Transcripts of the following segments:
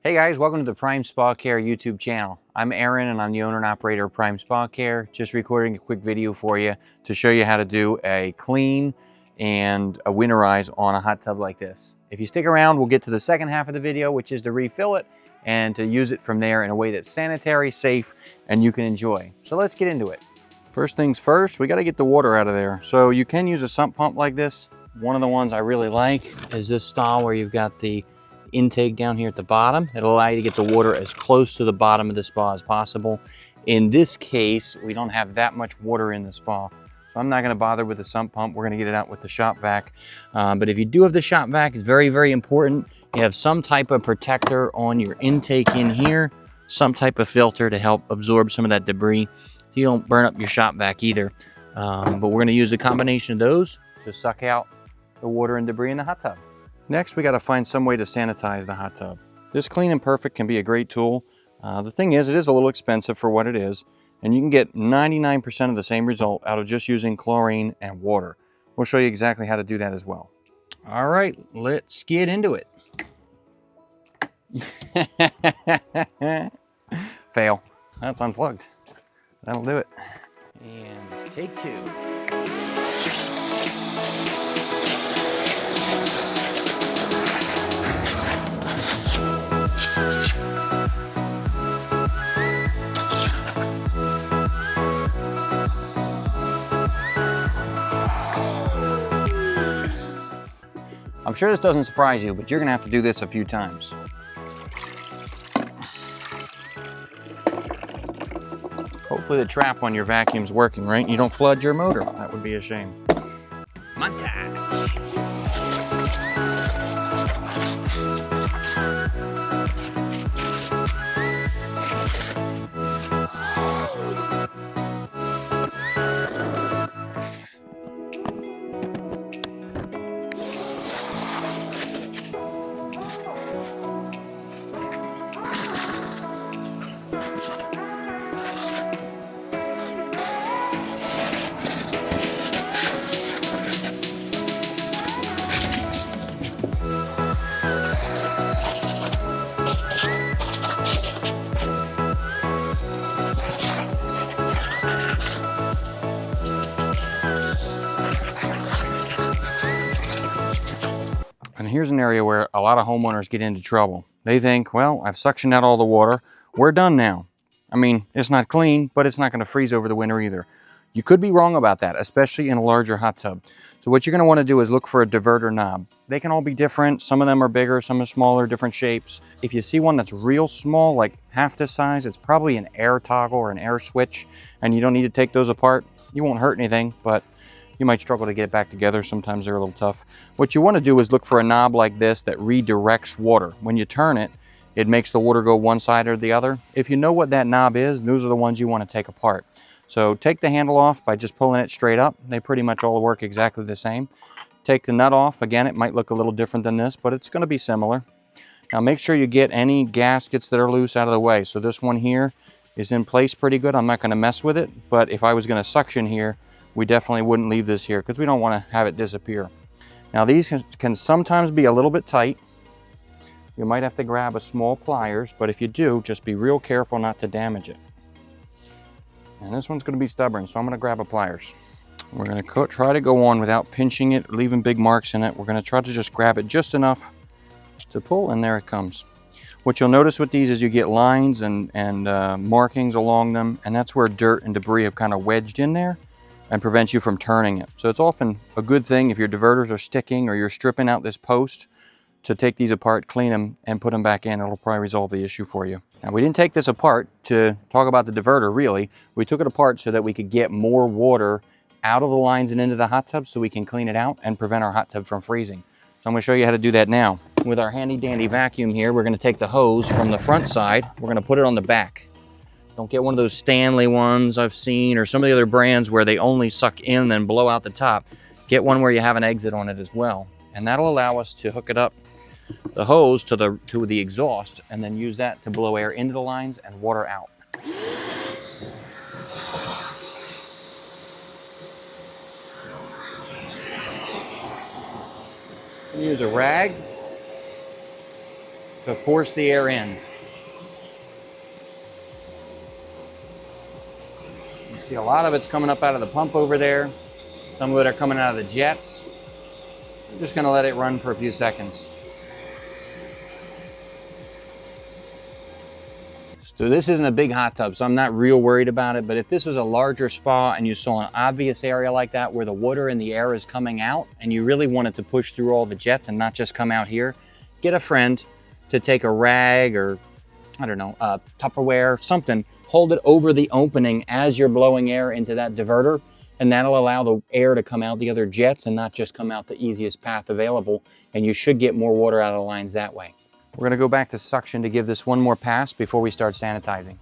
Hey guys, welcome to the Prime Spa Care YouTube channel. I'm Aaron and I'm the owner and operator of Prime Spa Care. Just recording a quick video for you to show you how to do a clean and a winterize on a hot tub like this. If you stick around, we'll get to the second half of the video, which is to refill it and to use it from there in a way that's sanitary, safe, and you can enjoy. So let's get into it. First things first, we got to get the water out of there. So you can use a sump pump like this. One of the ones I really like is this style where you've got the intake down here at the bottom. It'll allow you to get the water as close to the bottom of the spa as possible. In this case, we don't have that much water in the spa, so I'm not going to bother with the sump pump. We're going to get it out with the shop vac. But if you do have the shop vac, it's very, very important. You have some type of protector on your intake in here, some type of filter to help absorb some of that debris. You don't burn up your shop vac either. But we're going to use a combination of those to suck out the water and debris in the hot tub. Next, we got to find some way to sanitize the hot tub. This Clean and Perfect can be a great tool. The thing is, it is a little expensive for what it is, and you can get 99% of the same result out of just using chlorine and water. We'll show you exactly how to do that as well. All right, let's get into it. Fail. That's unplugged. That'll do it. And take two. I'm sure this doesn't surprise you, but you're gonna have to do this a few times. Hopefully the trap on your vacuum's working, right? You don't flood your motor. That would be a shame. Montage. And here's an area where a lot of homeowners get into trouble. They think, well, I've suctioned out all the water. We're done now. I mean, it's not clean, but it's not going to freeze over the winter either. You could be wrong about that, especially in a larger hot tub. So what you're going to want to do is look for a diverter knob. They can all be different. Some of them are bigger, some are smaller, different shapes. If you see one that's real small, like half this size, it's probably an air toggle or an air switch, and you don't need to take those apart. You won't hurt anything, but you might struggle to get it back together. Sometimes they're a little tough. What you want to do is look for a knob like this that redirects water. When you turn it, it makes the water go one side or the other. If you know what that knob is, those are the ones you want to take apart. So take the handle off by just pulling it straight up. They pretty much all work exactly the same. Take the nut off. Again, it might look a little different than this, but it's going to be similar. Now make sure you get any gaskets that are loose out of the way. So this one here is in place pretty good. I'm not going to mess with it, but if I was going to suction here, we definitely wouldn't leave this here because we don't want to have it disappear. Now these can sometimes be a little bit tight. You might have to grab a small pliers, but if you do, just be real careful not to damage it. And this one's going to be stubborn, so I'm going to grab a pliers. We're going to try to go on without pinching it, leaving big marks in it. We're going to try to just grab it just enough to pull, and there it comes. What you'll notice with these is you get lines and markings along them, and that's where dirt and debris have kind of wedged in there and prevents you from turning it. So it's often a good thing if your diverters are sticking or you're stripping out this post to take these apart, clean them, and put them back in. It'll probably resolve the issue for you. Now, we didn't take this apart to talk about the diverter, really. We took it apart so that we could get more water out of the lines and into the hot tub so we can clean it out and prevent our hot tub from freezing. So I'm going to show you how to do that now. With our handy dandy vacuum here, we're going to take the hose from the front side. We're going to put it on the back. Don't get one of those Stanley ones I've seen or some of the other brands where they only suck in and then blow out the top. Get one where you have an exit on it as well. And that'll allow us to hook it up, the hose to the exhaust, and then use that to blow air into the lines and water out. Use a rag to force the air in. You see a lot of it's coming up out of the pump over there. Some of it are coming out of the jets. I'm just gonna let it run for a few seconds. So this isn't a big hot tub, so I'm not real worried about it, but if this was a larger spa and you saw an obvious area like that where the water and the air is coming out and you really want it to push through all the jets and not just come out here, get a friend to take a rag or, I don't know, Tupperware, something, hold it over the opening as you're blowing air into that diverter, and that'll allow the air to come out the other jets and not just come out the easiest path available, and you should get more water out of the lines that way. We're gonna go back to suction to give this one more pass before we start sanitizing.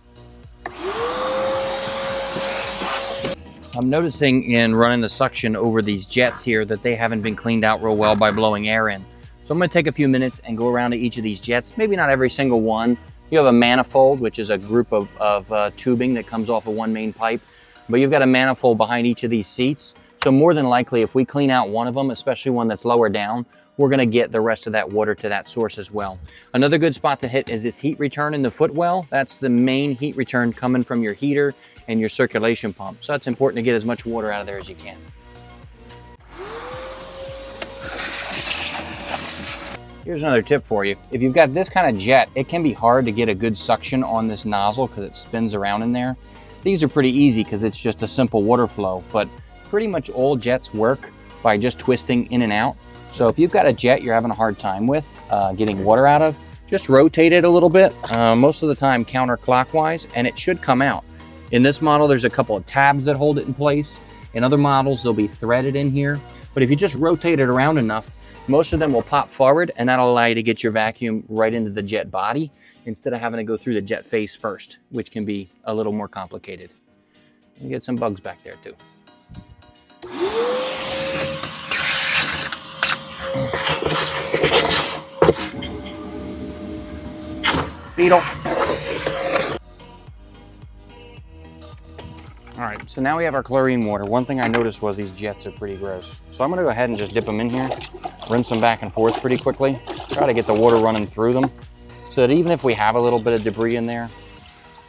I'm noticing in running the suction over these jets here that they haven't been cleaned out real well by blowing air in. So I'm gonna take a few minutes and go around to each of these jets, maybe not every single one. You have a manifold, which is a group of tubing that comes off of one main pipe, but you've got a manifold behind each of these seats. So more than likely, if we clean out one of them, especially one that's lower down, we're gonna get the rest of that water to that source as well. Another good spot to hit is this heat return in the footwell. That's the main heat return coming from your heater and your circulation pump. So it's important to get as much water out of there as you can. Here's another tip for you. If you've got this kind of jet, it can be hard to get a good suction on this nozzle because it spins around in there. These are pretty easy because it's just a simple water flow, but pretty much all jets work by just twisting in and out. So if you've got a jet you're having a hard time with getting water out of, just rotate it a little bit, most of the time counterclockwise, and it should come out. In this model, there's a couple of tabs that hold it in place. In other models, they'll be threaded in here. But if you just rotate it around enough, most of them will pop forward, and that'll allow you to get your vacuum right into the jet body instead of having to go through the jet face first, which can be a little more complicated. You get some bugs back there too. Beetle. All right, so now we have our chlorine water. One thing I noticed was these jets are pretty gross. So I'm gonna go ahead and just dip them in here, rinse them back and forth pretty quickly, try to get the water running through them so that even if we have a little bit of debris in there,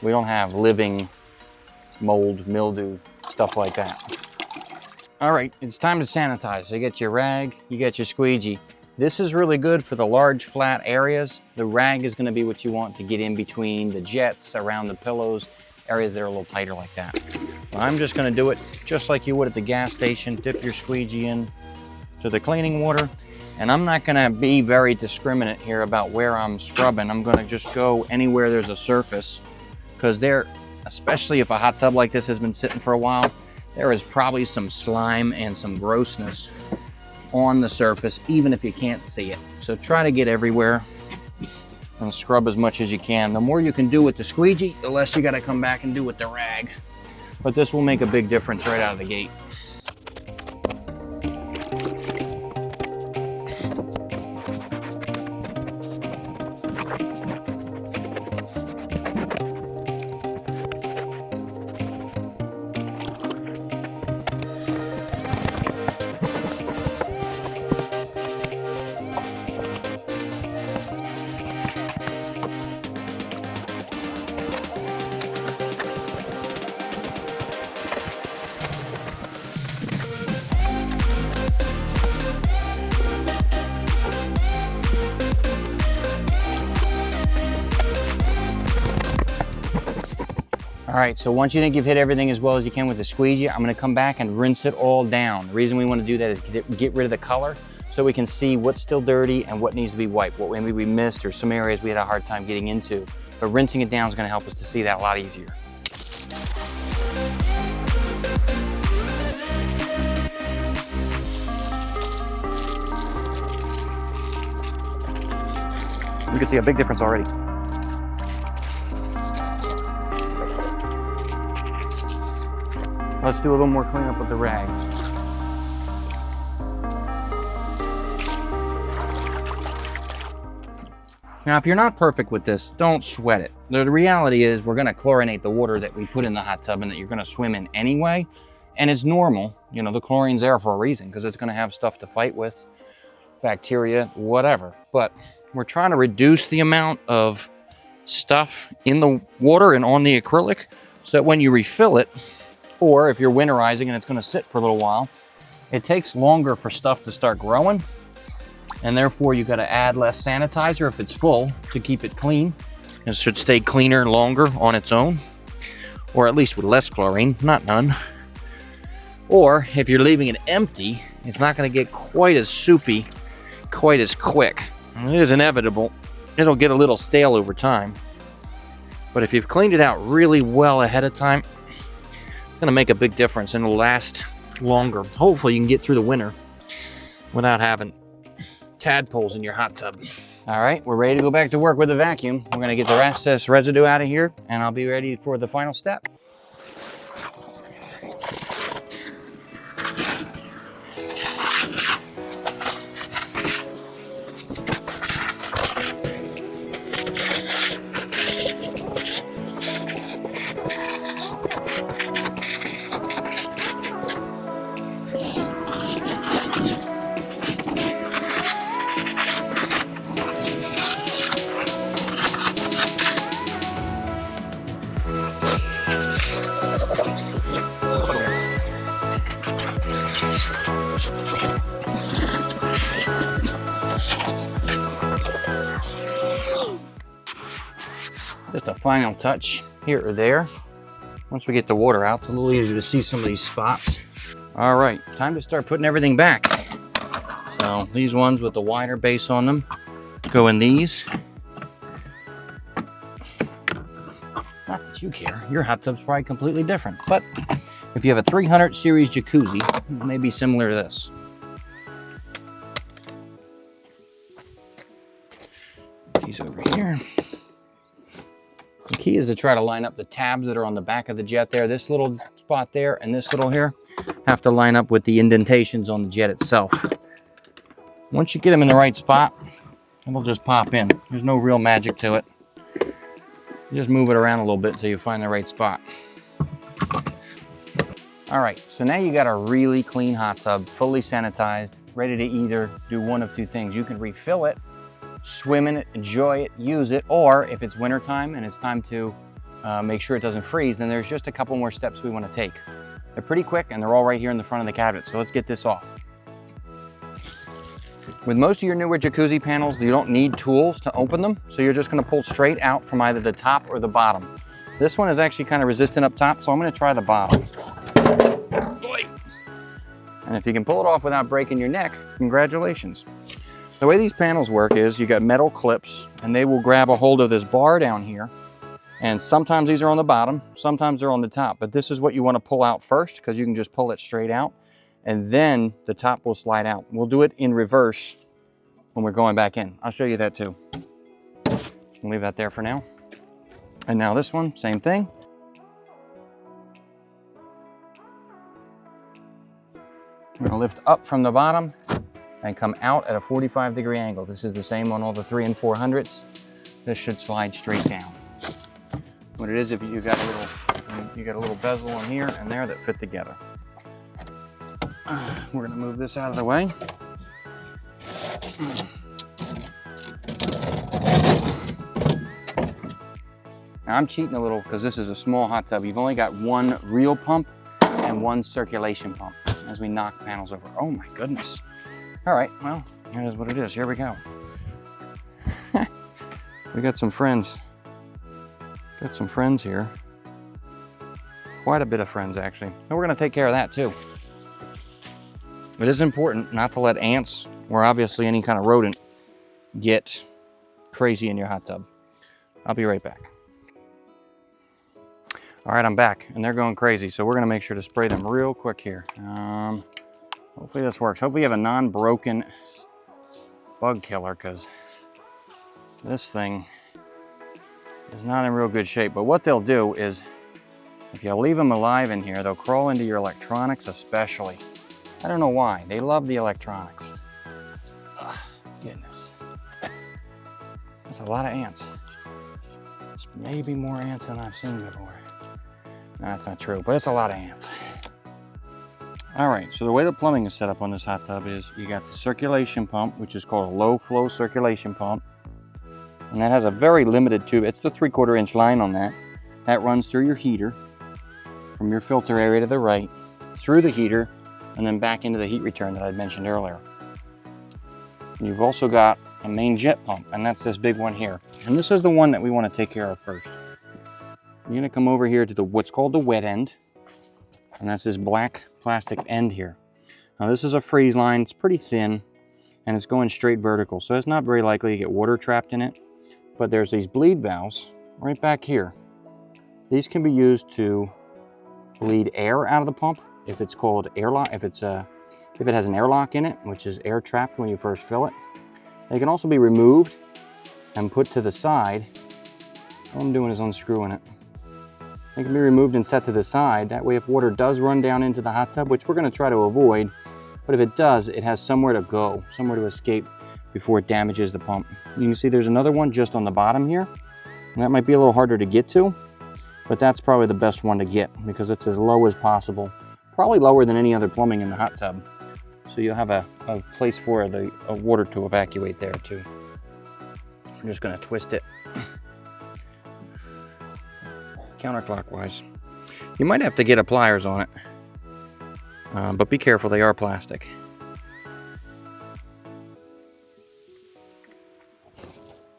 we don't have living mold, mildew, stuff like that. All right, it's time to sanitize. So you get your rag, you get your squeegee. This is really good for the large flat areas. The rag is gonna be what you want to get in between the jets, around the pillows, areas that are a little tighter like that. Well, I'm just gonna do it just like you would at the gas station. Dip your squeegee in to the cleaning water. And I'm not gonna be very discriminate here about where I'm scrubbing. I'm gonna just go anywhere there's a surface, because there, especially if a hot tub like this has been sitting for a while, there is probably some slime and some grossness on the surface, even if you can't see it. So try to get everywhere and scrub as much as you can. The more you can do with the squeegee, the less you gotta come back and do with the rag. But this will make a big difference right out of the gate. All right, so once you think you've hit everything as well as you can with the squeegee, I'm gonna come back and rinse it all down. The reason we wanna do that is get rid of the color so we can see what's still dirty and what needs to be wiped, what maybe we missed or some areas we had a hard time getting into. But rinsing it down is gonna help us to see that a lot easier. You can see a big difference already. Let's do a little more cleanup with the rag. Now, if you're not perfect with this, don't sweat it. The reality is we're gonna chlorinate the water that we put in the hot tub and that you're gonna swim in anyway. And it's normal, you know, the chlorine's there for a reason because it's gonna have stuff to fight with, bacteria, whatever. But we're trying to reduce the amount of stuff in the water and on the acrylic so that when you refill it, or if you're winterizing and it's going to sit for a little while, it takes longer for stuff to start growing, and therefore you got to add less sanitizer if it's full to keep it clean. It should stay cleaner longer on its own, or at least with less chlorine, not none. Or if you're leaving it empty, it's not going to get quite as soupy quite as quick. And it is inevitable. It'll get a little stale over time. But if you've cleaned it out really well ahead of time, it's going to make a big difference and it'll last longer. Hopefully you can get through the winter without having tadpoles in your hot tub. All right, we're ready to go back to work with the vacuum. We're going to get the rest of this residue out of here and I'll be ready for the final step. Just a final touch here or there. Once we get the water out, it's a little easier to see some of these spots. All right, time to start putting everything back. So these ones with the wider base on them go in these. Not that you care, your hot tub's probably completely different, but if you have a 300 series jacuzzi, it may be similar to this. These over here. The key is to try to line up the tabs that are on the back of the jet there. This little spot there and this little here have to line up with the indentations on the jet itself. Once you get them in the right spot, it'll just pop in. There's no real magic to it. You just move it around a little bit until you find the right spot. All right, so now you got a really clean hot tub, fully sanitized, ready to either do one of two things. You can refill it, swim in it, enjoy it, use it, or if it's winter time and it's time to make sure it doesn't freeze, then there's just a couple more steps we want to take. They're pretty quick and they're all right here in the front of the cabinet, so let's get this off. With most of your newer jacuzzi panels, you don't need tools to open them, so you're just going to pull straight out from either the top or the bottom. This one is actually kind of resistant up top, so I'm going to try the bottom. And if you can pull it off without breaking your neck, congratulations. The way these panels work is you got metal clips and they will grab a hold of this bar down here. And sometimes these are on the bottom, sometimes they're on the top, but this is what you want to pull out first because you can just pull it straight out and then the top will slide out. We'll do it in reverse when we're going back in. I'll show you that too. I'll leave that there for now. And now this one, same thing. We're gonna lift up from the bottom and come out at a 45-degree angle. This is the same on all the 3 and 400s. This should slide straight down. What it is, if you got a little bezel in here and there that fit together. We're gonna move this out of the way. Now I'm cheating a little because this is a small hot tub. You've only got one real pump and one circulation pump as we knock panels over. Oh my goodness. All right, well, here's what it is. Here we go. We got some friends. Got some friends here. Quite a bit of friends, actually. And we're gonna take care of that too. It is important not to let ants or obviously any kind of rodent get crazy in your hot tub. I'll be right back. All right, I'm back and they're going crazy. So we're gonna make sure to spray them real quick here. Hopefully this works. Hopefully you have a non-broken bug killer because this thing is not in real good shape. But what they'll do is if you leave them alive in here, they'll crawl into your electronics especially. I don't know why. They love the electronics. Ugh, goodness. That's a lot of ants. It's maybe more ants than I've seen before. No, that's not true, but it's a lot of ants. All right, so the way the plumbing is set up on this hot tub is you got the circulation pump, which is called a low flow circulation pump. And that has a very limited tube. It's the 3/4 inch line on that. That runs through your heater, from your filter area to the right, through the heater, and then back into the heat return that I mentioned earlier. You've also got a main jet pump, and that's this big one here. And this is the one that we want to take care of first. You're going to come over here to what's called the wet end, and that's this black plastic end here. Now this is a freeze line. It's pretty thin, and it's going straight vertical, so it's not very likely to get water trapped in it. But there's these bleed valves right back here. These can be used to bleed air out of the pump if it's called airlock, if it has an airlock in it, which is air trapped when you first fill it. They can also be removed and put to the side. All I'm doing is unscrewing it. They can be removed and set to the side. That way if water does run down into the hot tub, which we're going to try to avoid, but if it does, it has somewhere to go, somewhere to escape before it damages the pump. You can see there's another one just on the bottom here. And that might be a little harder to get to, but that's probably the best one to get because it's as low as possible. Probably lower than any other plumbing in the hot tub. So you'll have a place for the water to evacuate there too. I'm just gonna twist it counterclockwise. You might have to get a pliers on it, but be careful, they are plastic.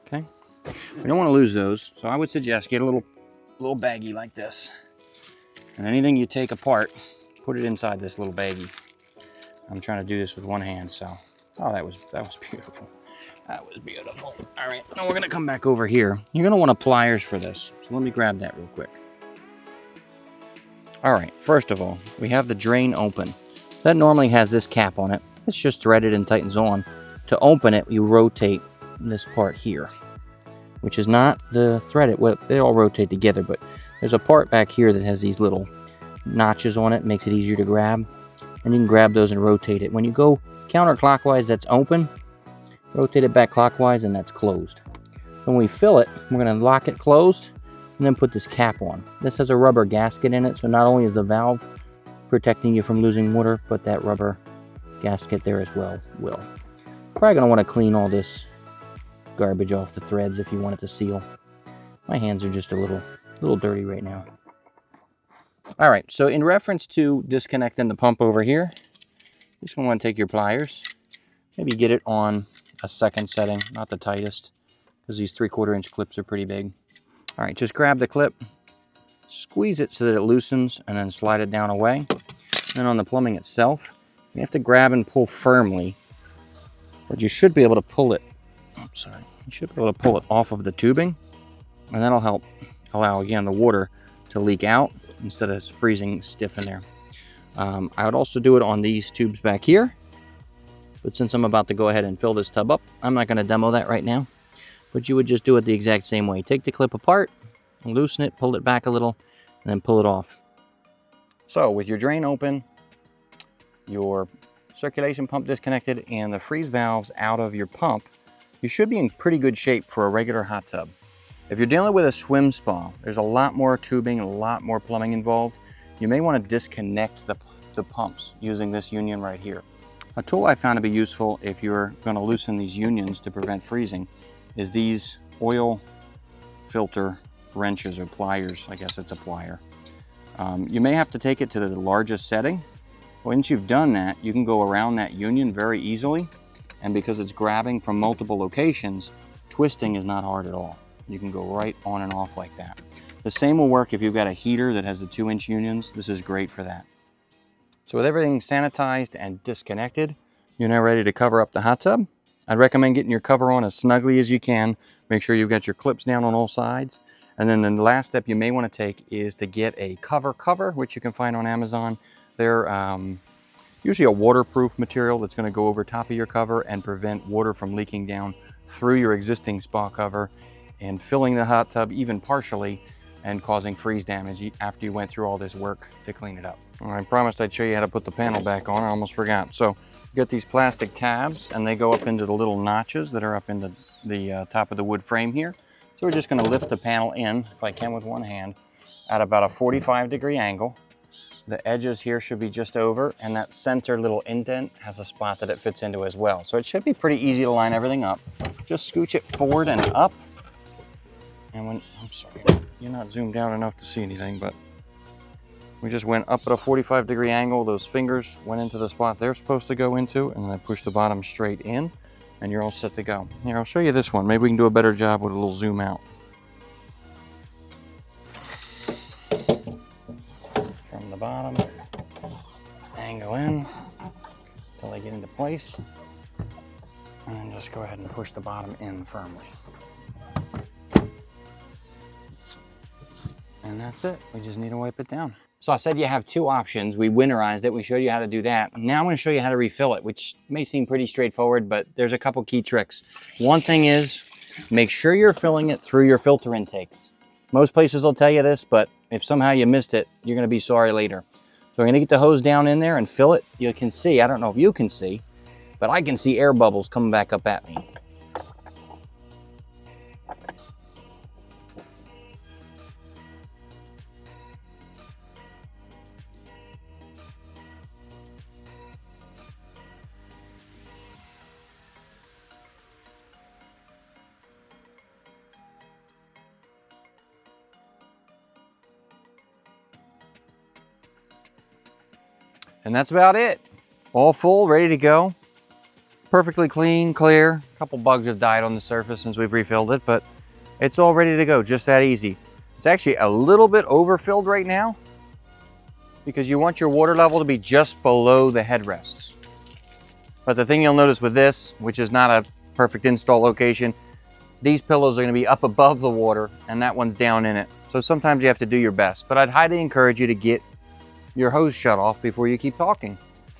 Okay, we don't want to lose those, so I would suggest get a little baggie like this, and anything you take apart, put it inside this little baggie. I'm trying to do this with one hand, so oh, that was beautiful. That was beautiful. All right, now we're gonna come back over here. You're gonna want a pliers for this, so let me grab that real quick. All right, first of all, we have the drain open. That normally has this cap on it. It's just threaded and tightens on. To open it, you rotate this part here, which is not the threaded. Well, they all rotate together, but there's a part back here that has these little notches on it, makes it easier to grab. And you can grab those and rotate it. When you go counterclockwise, that's open. Rotate it back clockwise, and that's closed. When we fill it, we're going to lock it closed and then put this cap on. This has a rubber gasket in it, so not only is the valve protecting you from losing water, but that rubber gasket there as well will. Probably going to want to clean all this garbage off the threads if you want it to seal. My hands are just a little dirty right now. All right, so in reference to disconnecting the pump over here, you're just going to want to take your pliers, maybe get it on a second setting, not the tightest, because these 3/4 inch clips are pretty big. All right, just grab the clip, squeeze it so that it loosens, and then slide it down away. Then on the plumbing itself, you have to grab and pull firmly, but you should be able to pull it, you should be able to pull it off of the tubing, and that'll help allow, again, the water to leak out instead of freezing stiff in there. I would also do it on these tubes back here, but since I'm about to go ahead and fill this tub up, I'm not going to demo that right now. But you would just do it the exact same way. Take the clip apart, loosen it, pull it back a little, and then pull it off. So with your drain open, your circulation pump disconnected, and the freeze valves out of your pump, you should be in pretty good shape for a regular hot tub. If you're dealing with a swim spa, there's a lot more tubing, a lot more plumbing involved. You may want to disconnect the pumps using this union right here. A tool I found to be useful if you're going to loosen these unions to prevent freezing is these oil filter wrenches or pliers. I guess it's a plier. You may have to take it to the largest setting. Once you've done that, you can go around that union very easily, and because it's grabbing from multiple locations, twisting is not hard at all. You can go right on and off like that. The same will work if you've got a heater that has the 2-inch unions. This is great for that. So with everything sanitized and disconnected, you're now ready to cover up the hot tub. I'd recommend getting your cover on as snugly as you can. Make sure you've got your clips down on all sides. And then the last step you may want to take is to get a cover, which you can find on Amazon. They're usually a waterproof material that's going to go over top of your cover and prevent water from leaking down through your existing spa cover and filling the hot tub even partially and causing freeze damage after you went through all this work to clean it up. Well, I promised I'd show you how to put the panel back on. I almost forgot. So you get these plastic tabs, and they go up into the little notches that are up in the top of the wood frame here. So we're just going to lift the panel in, if I can with one hand, at about a 45-degree angle. The edges here should be just over, and that center little indent has a spot that it fits into as well. So it should be pretty easy to line everything up. Just scooch it forward and up, And when, I'm sorry, you're not zoomed out enough to see anything, but we just went up at a 45-degree angle. Those fingers went into the spot they're supposed to go into, and then I pushed the bottom straight in, and you're all set to go. Here, I'll show you this one. Maybe we can do a better job with a little zoom out. From the bottom, angle in until they get into place, and then just go ahead and push the bottom in firmly. And that's it. We just need to wipe it down. So I said you have two options. We winterized it. We showed you how to do that. Now I'm going to show you how to refill it, which may seem pretty straightforward, but there's a couple key tricks. One thing is, make sure you're filling it through your filter intakes. Most places will tell you this, but if somehow you missed it, you're going to be sorry later. So we're going to get the hose down in there and fill it. You can see, I don't know if you can see, but I can see air bubbles coming back up at me. And that's about it. All full, ready to go. Perfectly clean, clear. A couple bugs have died on the surface since we've refilled it, but it's all ready to go, just that easy. It's actually a little bit overfilled right now because you want your water level to be just below the headrests. But the thing you'll notice with this, which is not a perfect install location, these pillows are going to be up above the water and that one's down in it. So sometimes you have to do your best, but I'd highly encourage you to get your hose shut off before you keep talking.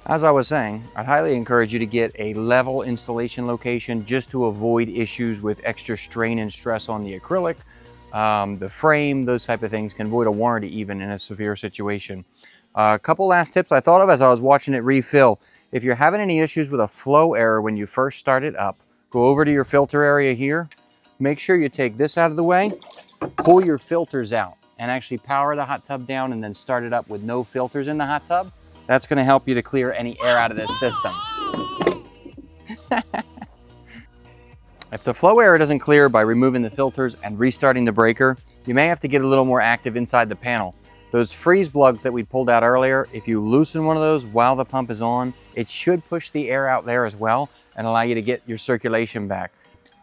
As I was saying, I'd highly encourage you to get a level installation location just to avoid issues with extra strain and stress on the acrylic, the frame, those type of things can void a warranty even in a severe situation. A couple last tips I thought of as I was watching it refill. If you're having any issues with a flow error when you first start it up, go over to your filter area here. Make sure you take this out of the way, pull your filters out, and actually power the hot tub down and then start it up with no filters in the hot tub. That's going to help you to clear any air out of this system. If the flow error doesn't clear by removing the filters and restarting the breaker, you may have to get a little more active inside the panel. Those freeze plugs that we pulled out earlier, if you loosen one of those while the pump is on, it should push the air out there as well and allow you to get your circulation back.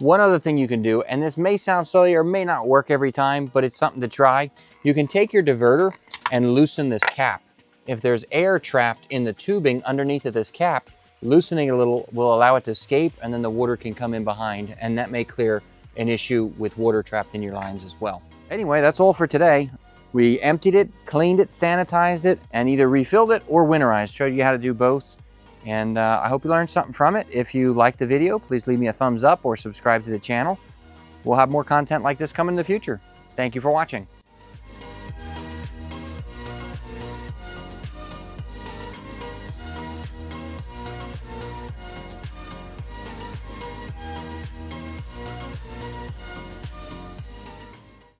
One other thing you can do, and this may sound silly or may not work every time, but it's something to try. You can take your diverter and loosen this cap. If there's air trapped in the tubing underneath of this cap, loosening a little will allow it to escape and then the water can come in behind, and that may clear an issue with water trapped in your lines as well. Anyway, that's all for today. We emptied it, cleaned it, sanitized it, and either refilled it or winterized. Showed you how to do both. And I hope you learned something from it. If you liked the video, please leave me a thumbs up or subscribe to the channel. We'll have more content like this coming in the future. Thank you for watching.